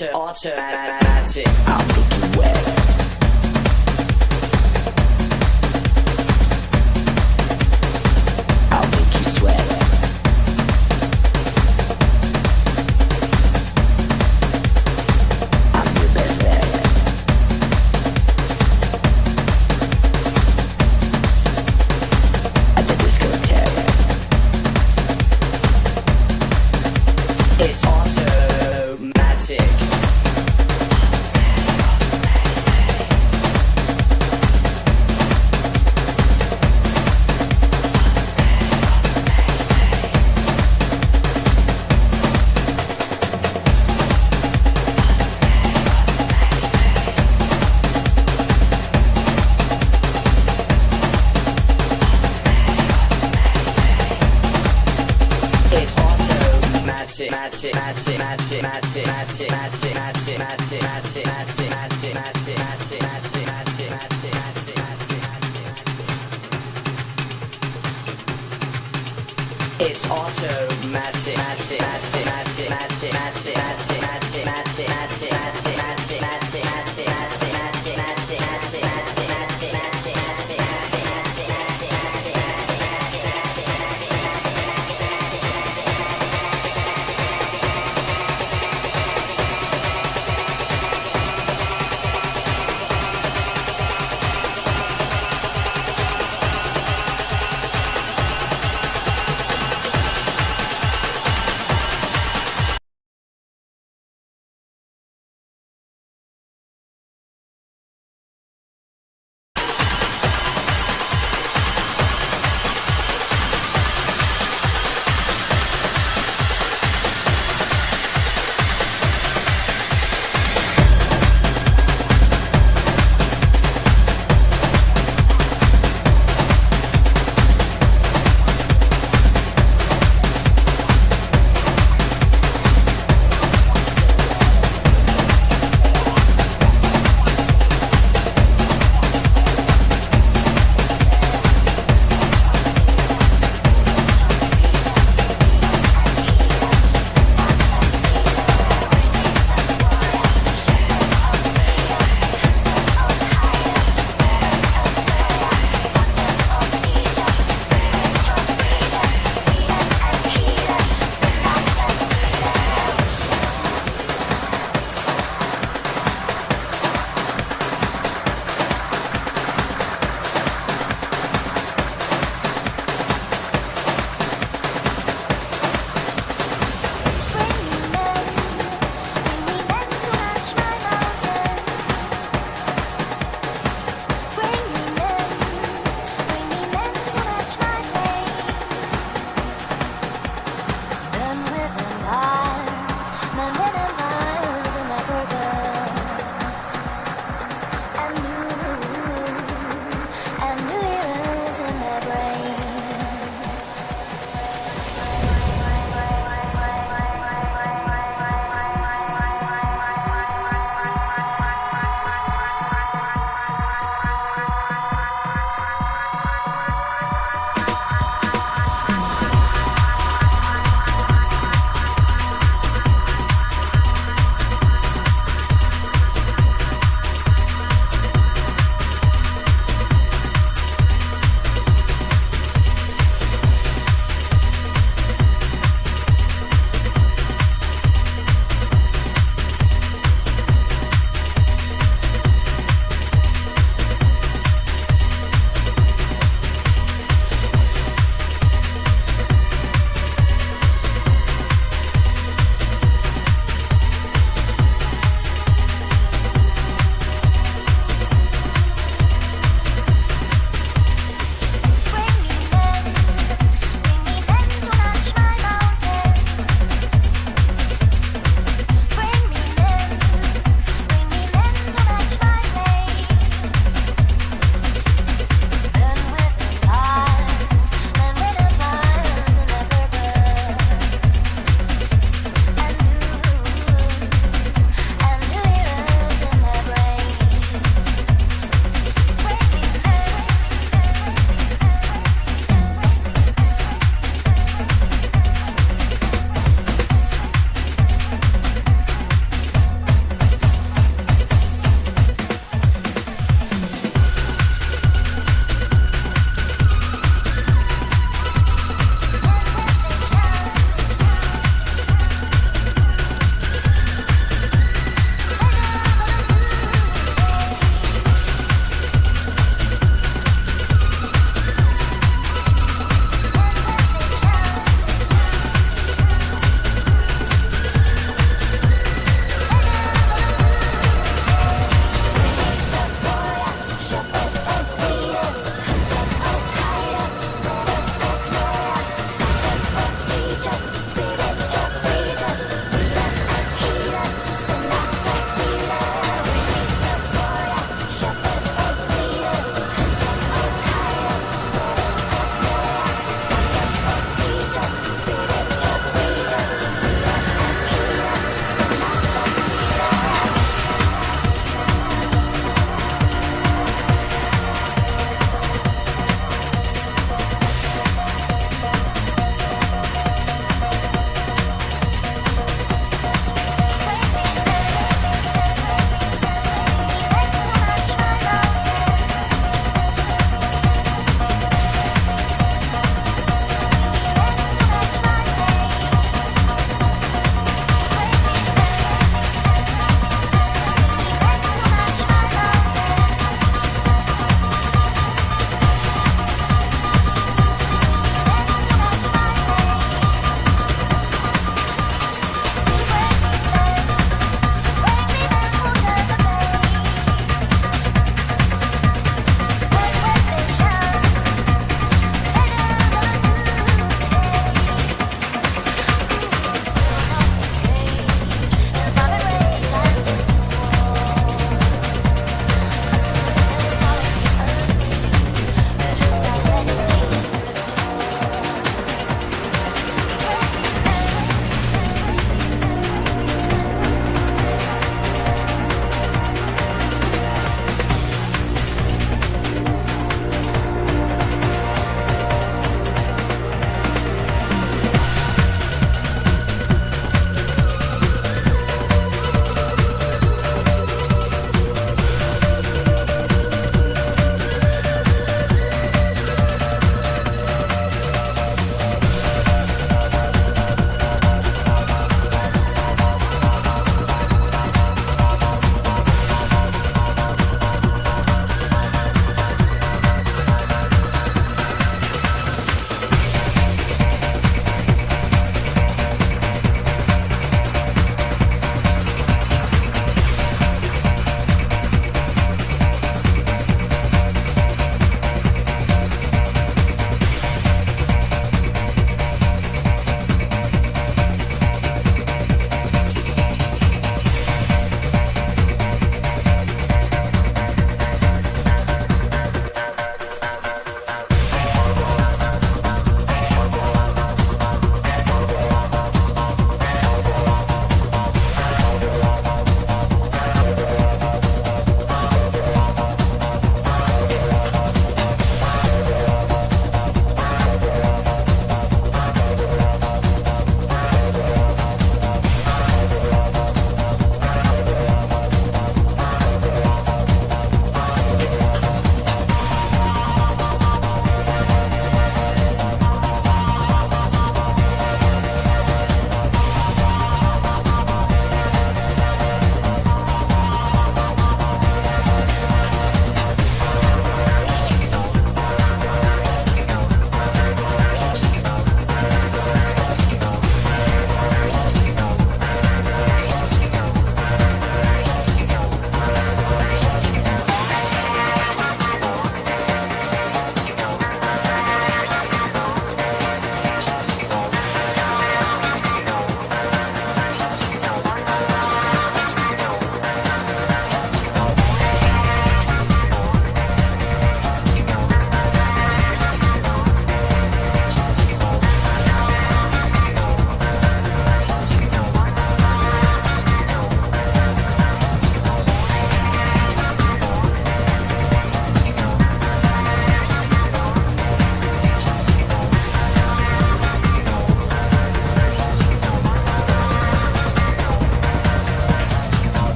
It's automatic. I'll make you wet. I'll make you sweat. I'm your best bet. At the discotheque. It's automatic. It's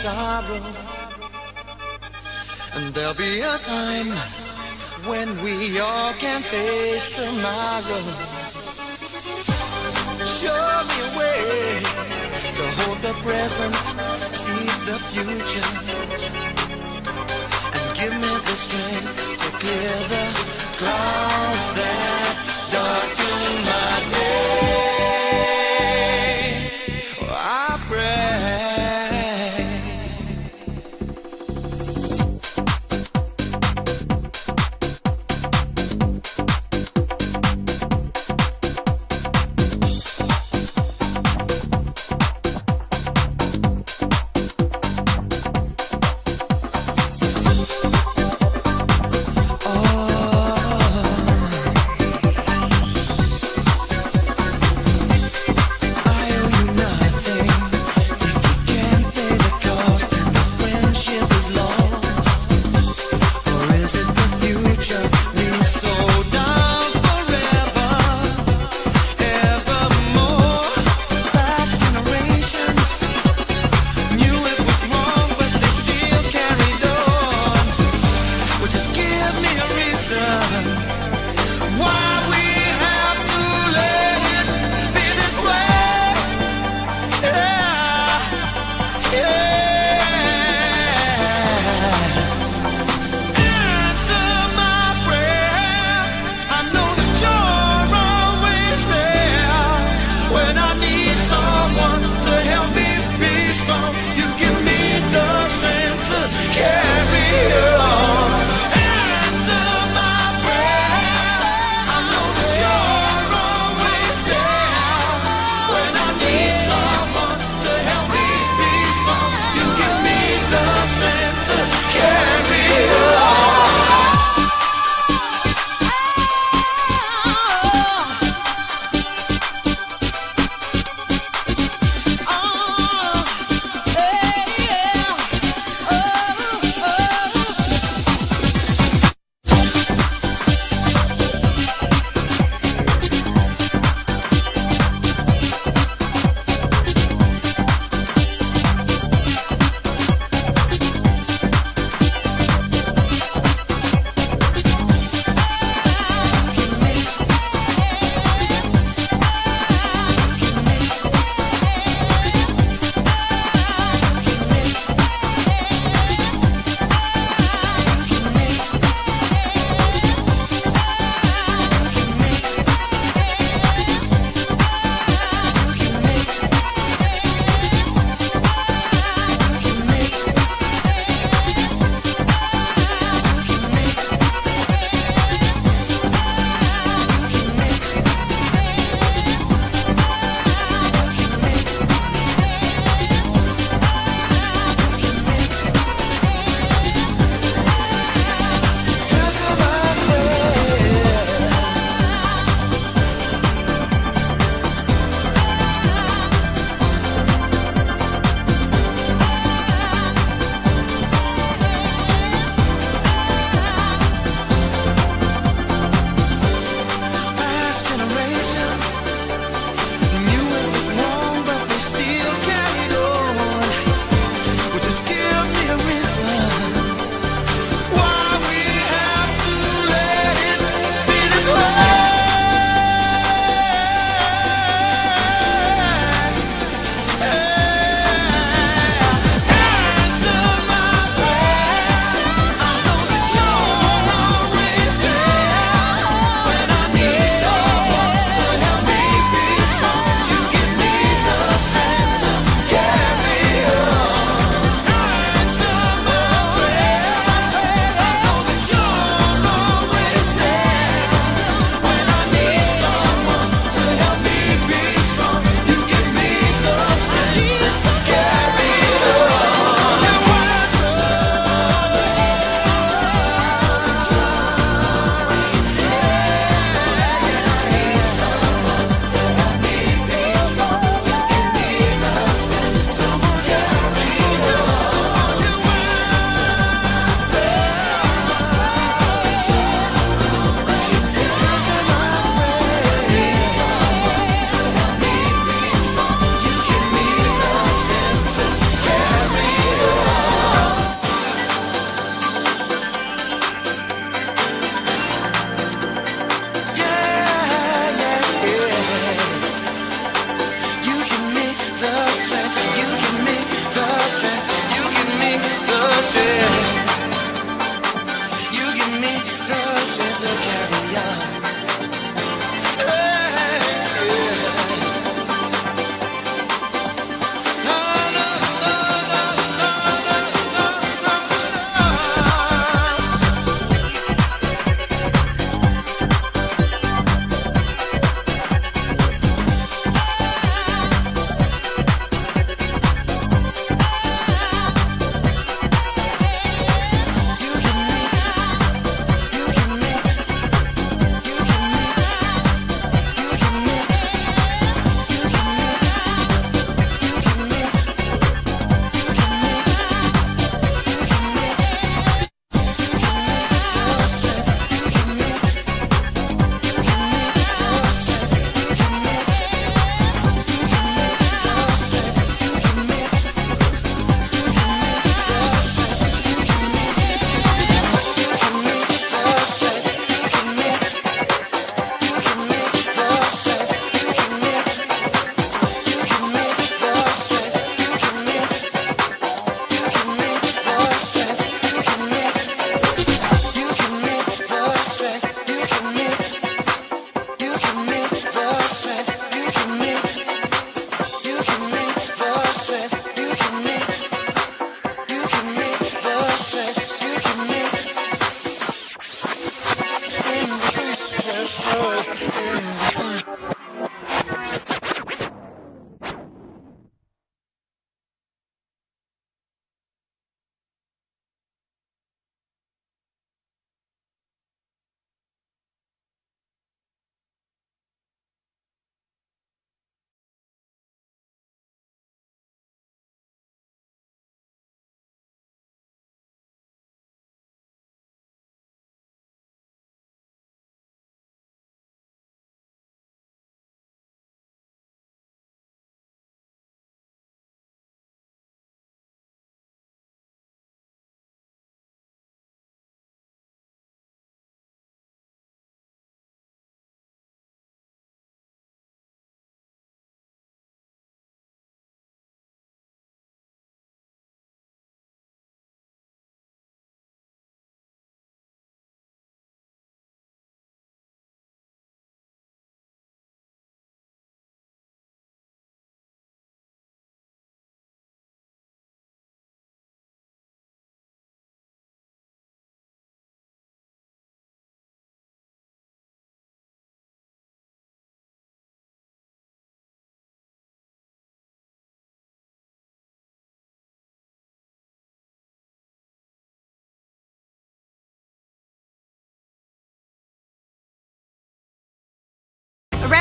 sorrow. And there'll be a time when we all can face tomorrow. Show me a way to hold the present, seize the future, and give me the strength to clear the clouds that darken my day. Oh, I pray.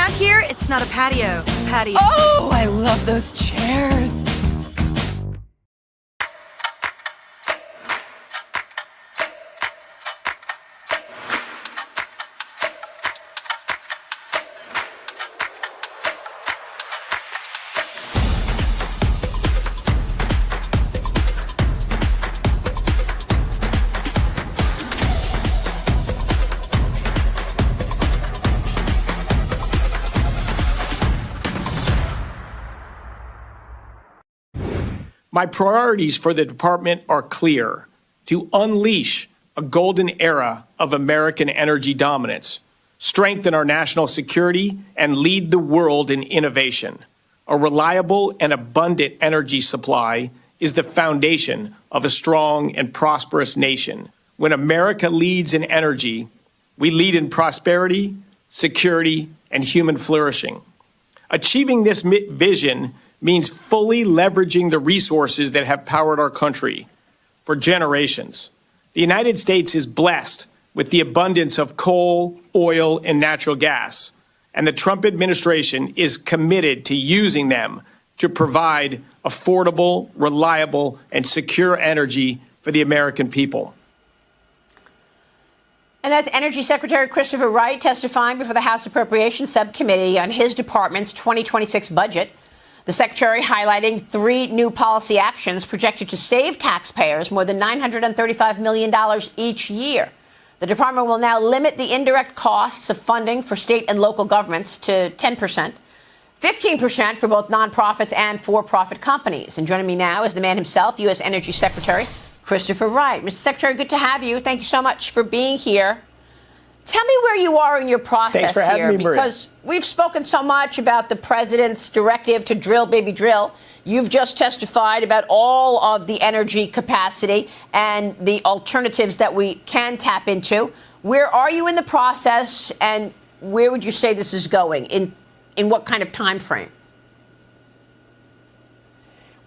Around here, it's not a patio, it's a patio. Oh, I love those chairs. My priorities for the department are clear: to unleash a golden era of American energy dominance, strengthen our national security, and lead the world in innovation. A reliable and abundant energy supply is the foundation of a strong and prosperous nation. When America leads in energy, we lead in prosperity, security, and human flourishing. Achieving this vision means fully leveraging the resources that have powered our country for generations. The United States is blessed with the abundance of coal, oil, and natural gas, and the Trump administration is committed to using them to provide affordable, reliable, and secure energy for the American people. And that's Energy Secretary Christopher Wright testifying before the House Appropriations Subcommittee on his department's 2026 budget. The secretary highlighting 3 new policy actions projected to save taxpayers more than $935 million each year. The department will now limit the indirect costs of funding for state and local governments to 10%, 15% for both nonprofits and for-profit companies. And joining me now is the man himself, U.S. Energy Secretary Christopher Wright. Mr. Secretary, good to have you. Thank you so much for being here. Tell me where you are in your process. Thanks for having me, Maria. Because we've spoken so much about the president's directive to drill, baby, drill. You've just testified about all of the energy capacity and the alternatives that we can tap into. Where are you in the process, and where would you say this is going? In what kind of time frame?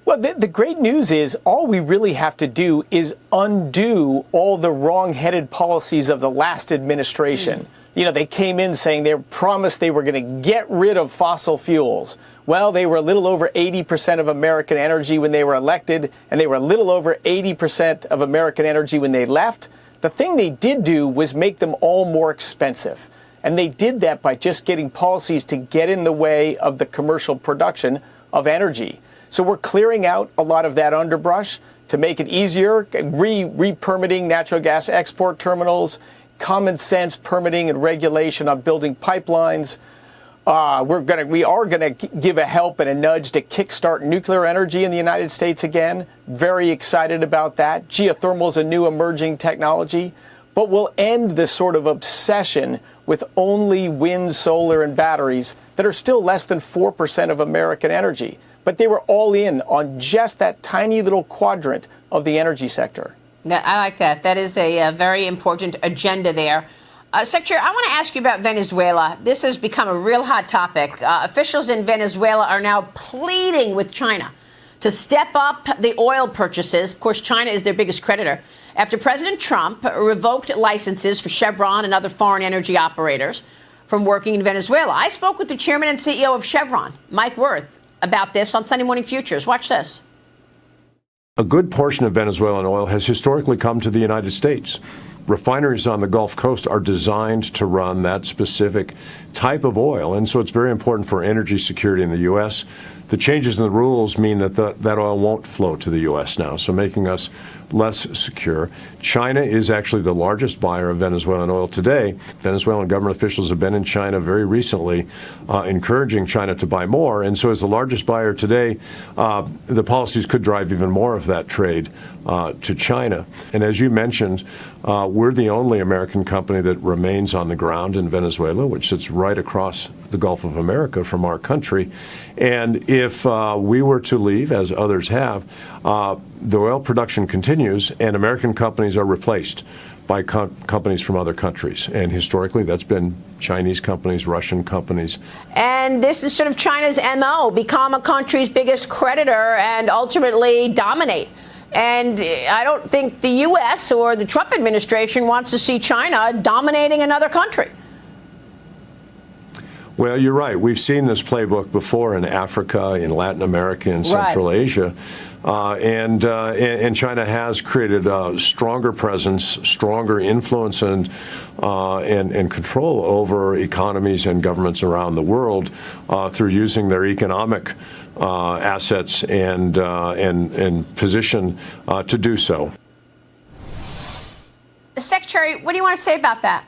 Well, the great news is all we really have to do is undo all the wrong-headed policies of the last administration. You know, they came in saying they promised they were going to get rid of fossil fuels. Well, they were a little over 80% of American energy when they were elected, and they were a little over 80% of American energy when they left. The thing they did do was make them all more expensive. And they did that by just getting policies to get in the way of the commercial production of energy. So we're clearing out a lot of that underbrush to make it easier, re-permitting natural gas export terminals, common sense permitting and regulation on building pipelines. We are gonna give a help and a nudge to kickstart nuclear energy in the United States again. Very excited about that. Geothermal is a new emerging technology, but we'll end this sort of obsession with only wind, solar, and batteries that are still less than 4% of American energy. But they were all in on just that tiny little quadrant of the energy sector. I like that. That is a very important agenda there. Secretary, I want to ask you about Venezuela. This has become a real hot topic. Officials in Venezuela are now pleading with China to step up the oil purchases. Of course, China is their biggest creditor. After President Trump revoked licenses for Chevron and other foreign energy operators from working in Venezuela. I spoke with the chairman and CEO of Chevron, Mike Wirth, about this on Sunday Morning Futures. Watch this. A good portion of Venezuelan oil has historically come to the United States. Refineries on the Gulf Coast are designed to run that specific type of oil, and so it's very important for energy security in the U.S. The changes in the rules mean that that oil won't flow to the U.S. now, so making us less secure. China is actually the largest buyer of Venezuelan oil today. Venezuelan government officials have been in China very recently, encouraging China to buy more, and so as the largest buyer today, the policies could drive even more of that trade to China. And as you mentioned, we're the only American company that remains on the ground in Venezuela, which sits right across the Gulf of America from our country. And if we were to leave, as others have, the oil production continues and American companies are replaced by companies from other countries. And historically, that's been Chinese companies, Russian companies. And this is sort of China's MO, become a country's biggest creditor and ultimately dominate. And I don't think the U.S. or the Trump administration wants to see China dominating another country. Well, you're right. We've seen this playbook before in Africa, in Latin America, in Central Asia. And China has created a stronger presence, stronger influence, and control over economies and governments around the world through using their economic assets and position to do so. Secretary, what do you want to say about that?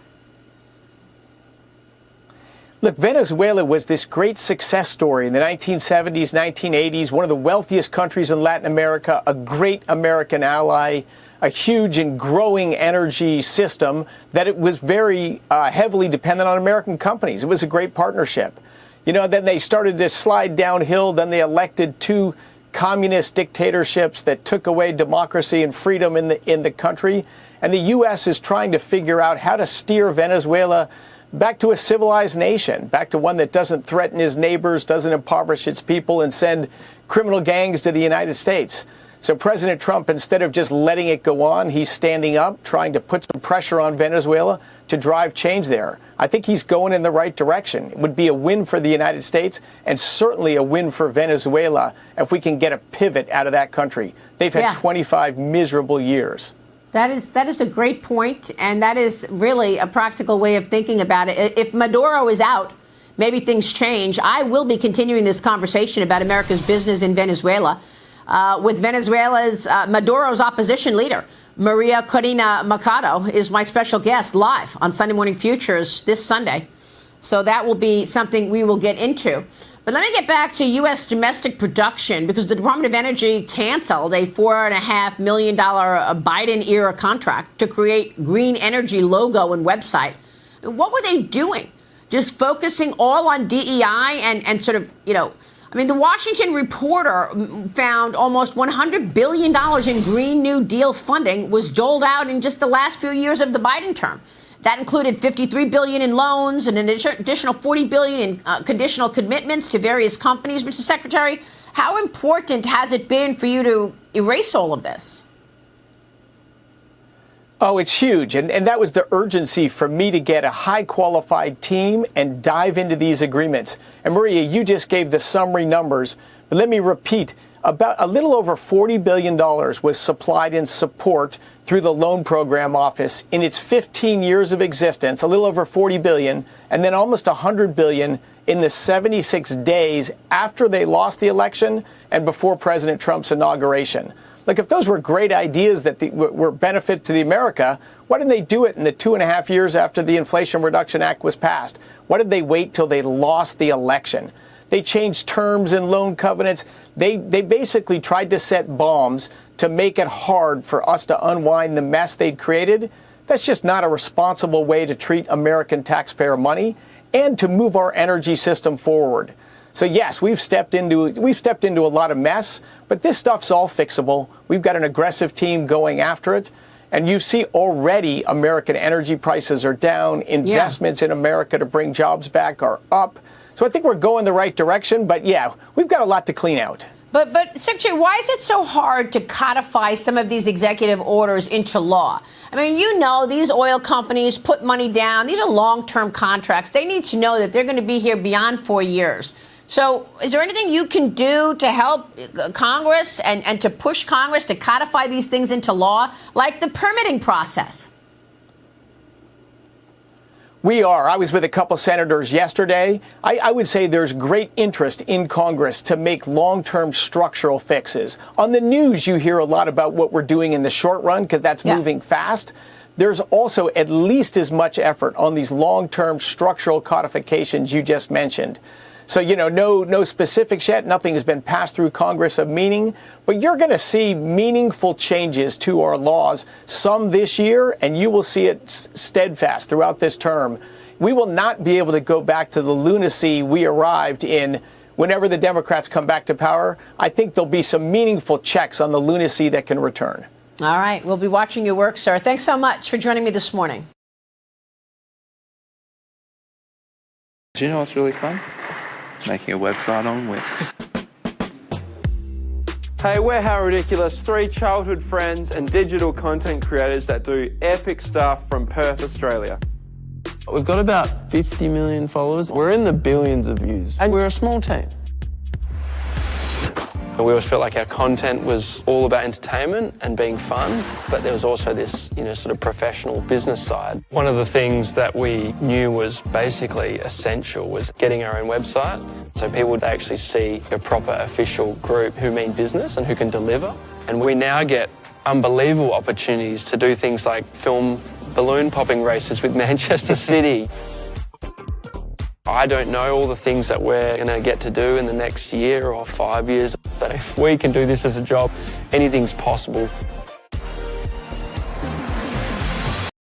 Look, Venezuela was this great success story in the 1970s, 1980s, one of the wealthiest countries in Latin America, a great American ally, a huge and growing energy system that it was very heavily dependent on American companies. It was a great partnership. You know, then they started to slide downhill. Then they elected two communist dictatorships that took away democracy and freedom in the country. And the U.S. is trying to figure out how to steer Venezuela back to a civilized nation, back to one that doesn't threaten his neighbors, doesn't impoverish its people, and send criminal gangs to the United States. So President Trump, instead of just letting it go on, he's standing up, trying to put some pressure on Venezuela to drive change there. I think he's going in the right direction. It would be a win for the United States and certainly a win for Venezuela if we can get a pivot out of that country. They've had 25 miserable years. That is a great point, and that is really a practical way of thinking about it. If Maduro is out, maybe things change. I will be continuing this conversation about America's business in Venezuela with Venezuela's Maduro's opposition leader, Maria Corina Machado, is my special guest live on Sunday Morning Futures this Sunday. So that will be something we will get into. But let me get back to U.S. domestic production, because the Department of Energy canceled a $4.5 million Biden-era contract to create green energy logo and website. What were they doing? Just focusing all on DEI and sort of, you know, I mean, the Washington Reporter found almost $100 billion in Green New Deal funding was doled out in just the last few years of the Biden term. That included $53 billion in loans and an additional $40 billion in conditional commitments to various companies. Mr. Secretary, how important has it been for you to erase all of this? Oh, it's huge. And that was the urgency for me to get a high qualified team and dive into these agreements. And Maria, you just gave the summary numbers, but let me repeat. About a little over $40 billion was supplied in support through the Loan Program Office in its 15 years of existence, a little over $40 billion, and then almost $100 billion in the 76 days after they lost the election and before President Trump's inauguration. Look, if those were great ideas that were benefit to the America, why didn't they do it in the 2.5 years after the Inflation Reduction Act was passed? Why did they wait till they lost the election? They changed terms and loan covenants. They basically tried to set bombs to make it hard for us to unwind the mess they'd created. That's just not a responsible way to treat American taxpayer money and to move our energy system forward. So yes, we've stepped into a lot of mess, but this stuff's all fixable. We've got an aggressive team going after it. And you see already American energy prices are down. Investments in America to bring jobs back are up. So I think we're going the right direction, but yeah, we've got a lot to clean out. But Secretary, why is it so hard to codify some of these executive orders into law? I mean, you know, these oil companies put money down. These are long-term contracts. They need to know that they're going to be here beyond 4 years. So is there anything you can do to help Congress and to push Congress to codify these things into law, like the permitting process? We are. I was with a couple senators yesterday. I would say there's great interest in Congress to make long-term structural fixes. On the news, you hear a lot about what we're doing in the short run because that's moving fast. There's also at least as much effort on these long-term structural codifications you just mentioned. So, you know, no specifics yet. Nothing has been passed through Congress of meaning. But you're going to see meaningful changes to our laws, some this year, and you will see it steadfast throughout this term. We will not be able to go back to the lunacy we arrived in whenever the Democrats come back to power. I think there'll be some meaningful checks on the lunacy that can return. All right. We'll be watching your work, sir. Thanks so much for joining me this morning. Do you know what's really fun? Making a website on Wix. Hey, we're How Ridiculous, 3 childhood friends and digital content creators that do epic stuff from Perth, Australia. We've got about 50 million followers. We're in the billions of views, and we're a small team. We always felt like our content was all about entertainment and being fun, but there was also this, sort of professional business side. One of the things that we knew was basically essential was getting our own website, so people would actually see a proper official group who mean business and who can deliver. And we now get unbelievable opportunities to do things like film balloon popping races with Manchester City. I don't know all the things that we're going to get to do in the next year or 5 years, but if we can do this as a job, anything's possible.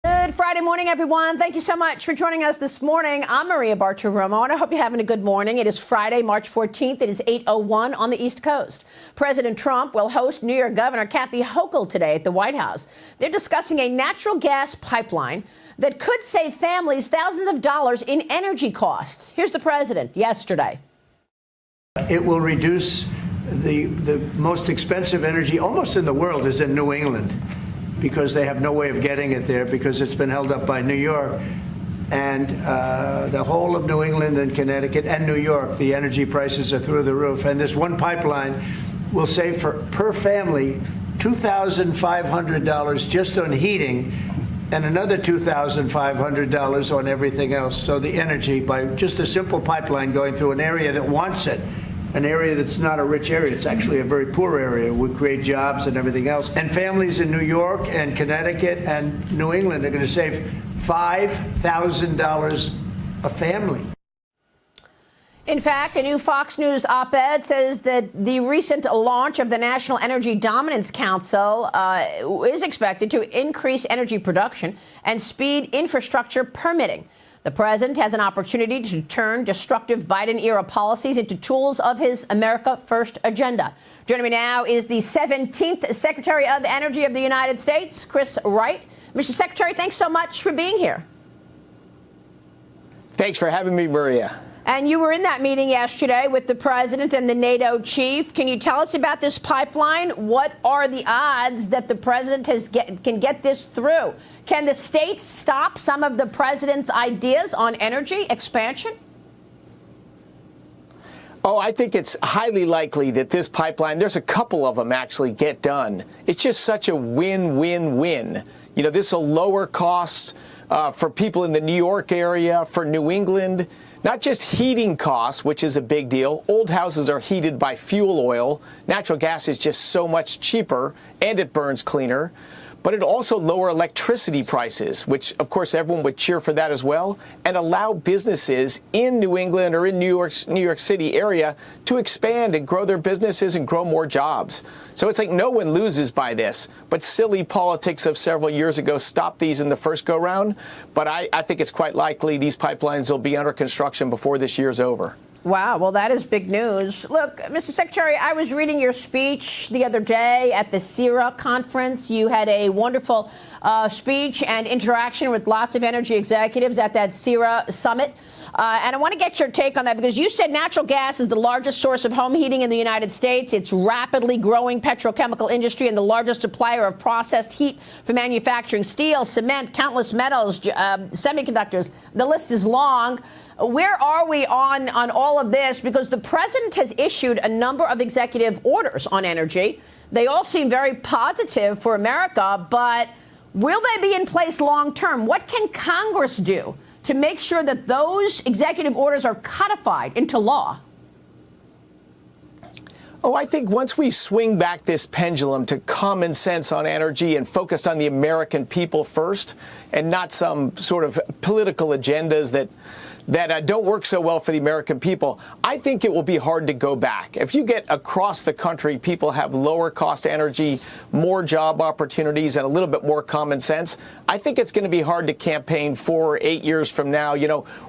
Good Friday morning, everyone. Thank you so much for joining us this morning. I'm Maria Bartiromo, and I hope you're having a good morning. It is Friday, March 14th. It is 8:01 on the East Coast. President Trump will host New York Governor Kathy Hochul today at the White House. They're discussing a natural gas pipeline that could save families thousands of dollars in energy costs. Here's the president yesterday. It will reduce the most expensive energy almost in the world is in New England, because they have no way of getting it there because it's been held up by New York. And the whole of New England and Connecticut and New York, the energy prices are through the roof. And this one pipeline will save per family $2,500 just on heating, and another $2,500 on everything else. So the energy, by just a simple pipeline going through an area that wants it, an area that's not a rich area, it's actually a very poor area, would create jobs and everything else. And families in New York and Connecticut and New England are going to save $5,000 a family. In fact, a new Fox News op-ed says that the recent launch of the National Energy Dominance Council is expected to increase energy production and speed infrastructure permitting. The president has an opportunity to turn destructive Biden-era policies into tools of his America First agenda. Joining me now is the 17th Secretary of Energy of the United States, Chris Wright. Mr. Secretary, thanks so much for being here. Thanks for having me, Maria. And you were in that meeting yesterday with the president and the NATO chief. Can you tell us about this pipeline? What are the odds that the president can get this through? Can the states stop some of the president's ideas on energy expansion? Oh, I think it's highly likely that this pipeline, there's a couple of them actually get done. It's just such a win-win-win. This will lower costs for people in the New York area, for New England. Not just heating costs, which is a big deal. Old houses are heated by fuel oil. Natural gas is just so much cheaper, and it burns cleaner. But it also lower electricity prices, which, of course, everyone would cheer for that as well, and allow businesses in New England or in New York City area to expand and grow their businesses and grow more jobs. So it's like no one loses by this. But silly politics of several years ago stopped these in the first go-round. But I think it's quite likely these pipelines will be under construction before this year's over. Wow, well, that is big news. Look, Mr. Secretary, I was reading your speech the other day at the CERA conference. You had a wonderful speech and interaction with lots of energy executives at that CERA summit. And I want to get your take on that, because you said natural gas is the largest source of home heating in the United States. It's rapidly growing petrochemical industry and the largest supplier of processed heat for manufacturing steel, cement, countless metals, semiconductors. The list is long. Where are we on all of this? Because the president has issued a number of executive orders on energy. They all seem very positive for America, but will they be in place long term? What can Congress do to make sure that those executive orders are codified into law? Oh, I think once we swing back this pendulum to common sense on energy and focused on the American people first, and not some sort of political agendas that don't work so well for the American people, I think it will be hard to go back. If you get across the country, people have lower cost energy, more job opportunities, and a little bit more common sense, I think it's going to be hard to campaign 4 or 8 years from now.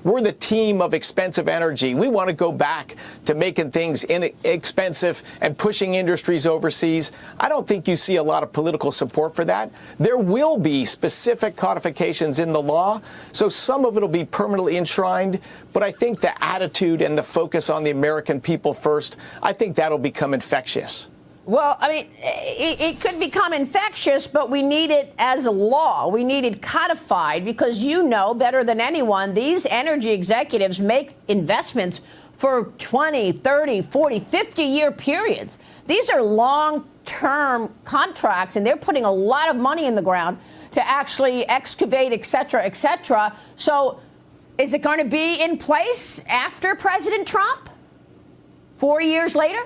We're the team of expensive energy. We want to go back to making things inexpensive and pushing industries overseas. I don't think you see a lot of political support for that. There will be specific codifications in the law, so some of it will be permanently enshrined. But I think the attitude and the focus on the American people first, I think that'll become infectious. Well, I mean, it could become infectious, but we need it as a law. We need it codified because you know better than anyone, these energy executives make investments for 20, 30, 40, 50-year periods. These are long-term contracts, and they're putting a lot of money in the ground to actually excavate, et cetera, et cetera. So is it going to be in place after President Trump? 4 years later?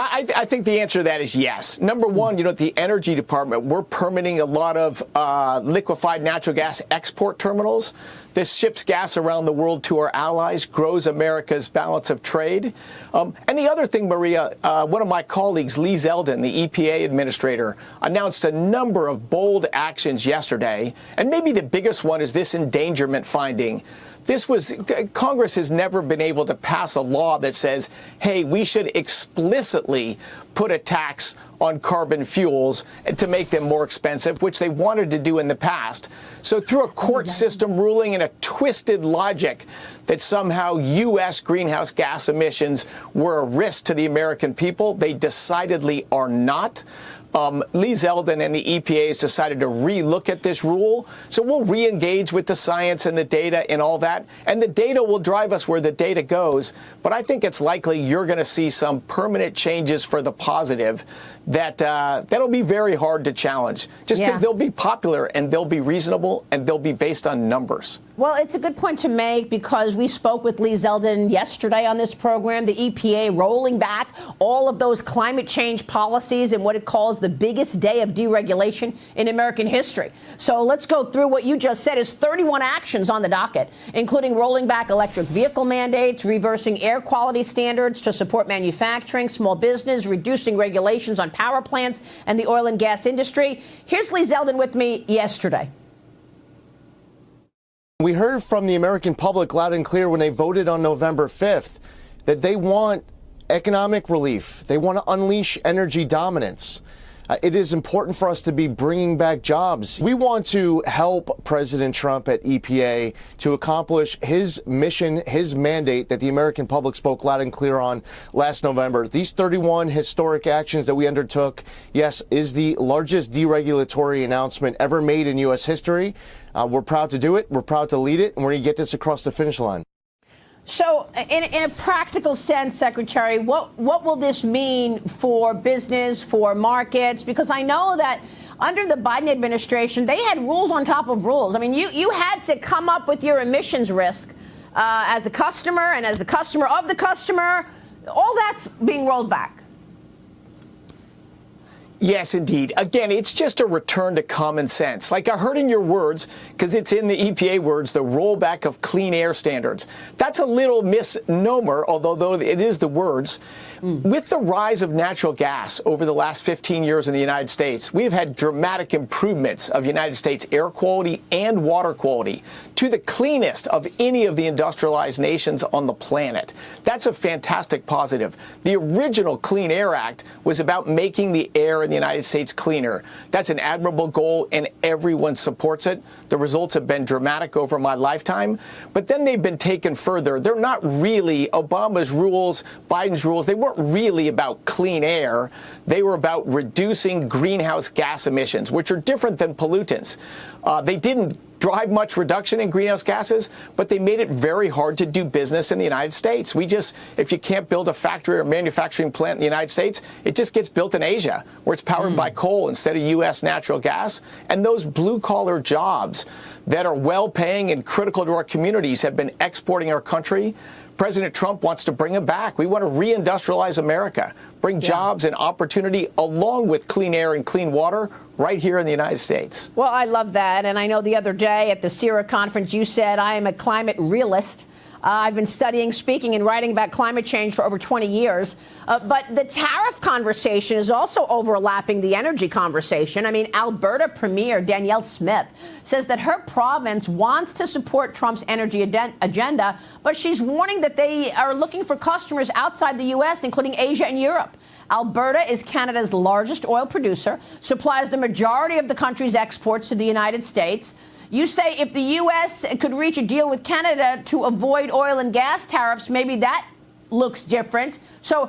I think the answer to that is yes. Number one, at the Energy Department, we're permitting a lot of liquefied natural gas export terminals. This ships gas around the world to our allies, grows America's balance of trade. And the other thing, Maria, one of my colleagues, Lee Zeldin, the EPA administrator, announced a number of bold actions yesterday. And maybe the biggest one is this endangerment finding. Congress has never been able to pass a law that says, hey, we should explicitly put a tax on carbon fuels to make them more expensive, which they wanted to do in the past. So through a court system ruling and a twisted logic that somehow U.S. greenhouse gas emissions were a risk to the American people, they decidedly are not. Lee Zeldin and the EPA has decided to re-look at this rule. So we'll re-engage with the science and the data and all that. And the data will drive us where the data goes. But I think it's likely you're going to see some permanent changes for the positive that'll be very hard to challenge. Just because they'll be popular and they'll be reasonable and they'll be based on numbers. Well, it's a good point to make because we spoke with Lee Zeldin yesterday on this program, the EPA rolling back all of those climate change policies and what it calls the biggest day of deregulation in American history. So let's go through what you just said is 31 actions on the docket, including rolling back electric vehicle mandates, reversing air quality standards to support manufacturing, small business, reducing regulations on power plants and the oil and gas industry. Here's Lee Zeldin with me yesterday. We heard from the American public loud and clear when they voted on November 5th that they want economic relief. They want to unleash energy dominance. It is important for us to be bringing back jobs. We want to help President Trump at EPA to accomplish his mission, his mandate that the American public spoke loud and clear on last November. These 31 historic actions that we undertook, yes, is the largest deregulatory announcement ever made in U.S. history. We're proud to do it. We're proud to lead it, and we're going to get this across the finish line. So in a practical sense, Secretary, what will this mean for business, for markets? Because I know that under the Biden administration, they had rules on top of rules. I mean, you had to come up with your emissions risk as a customer and as a customer of the customer. All that's being rolled back. Yes, indeed. Again, it's just a return to common sense. Like I heard in your words, because it's in the EPA words, the rollback of clean air standards. That's a little misnomer, although it is the words. With the rise of natural gas over the last 15 years in the United States, we've had dramatic improvements of United States air quality and water quality to the cleanest of any of the industrialized nations on the planet. That's a fantastic positive. The original Clean Air Act was about making the air in the United States cleaner. That's an admirable goal, and everyone supports it. The results have been dramatic over my lifetime, but then they've been taken further. They're not really Obama's rules, Biden's rules. They weren't really about clean air. They were about reducing greenhouse gas emissions, which are different than pollutants. They didn't drive much reduction in greenhouse gases, but they made it very hard to do business in the United States. If you can't build a factory or manufacturing plant in the United States, it just gets built in Asia, where it's powered by coal instead of U.S. natural gas. And those blue-collar jobs that are well-paying and critical to our communities have been exporting our country. President Trump wants to bring them back. We want to reindustrialize America, bring jobs and opportunity along with clean air and clean water right here in the United States. Well, I love that. And I know the other day at the CIRA conference, you said, I am a climate realist. I've been studying, speaking, and writing about climate change for over 20 years. But the tariff conversation is also overlapping the energy conversation. I mean, Alberta Premier Danielle Smith says that her province wants to support Trump's energy agenda, but she's warning that they are looking for customers outside the U.S., including Asia and Europe. Alberta is Canada's largest oil producer, supplies the majority of the country's exports to the United States. You say if the U.S. could reach a deal with Canada to avoid oil and gas tariffs, maybe that looks different. So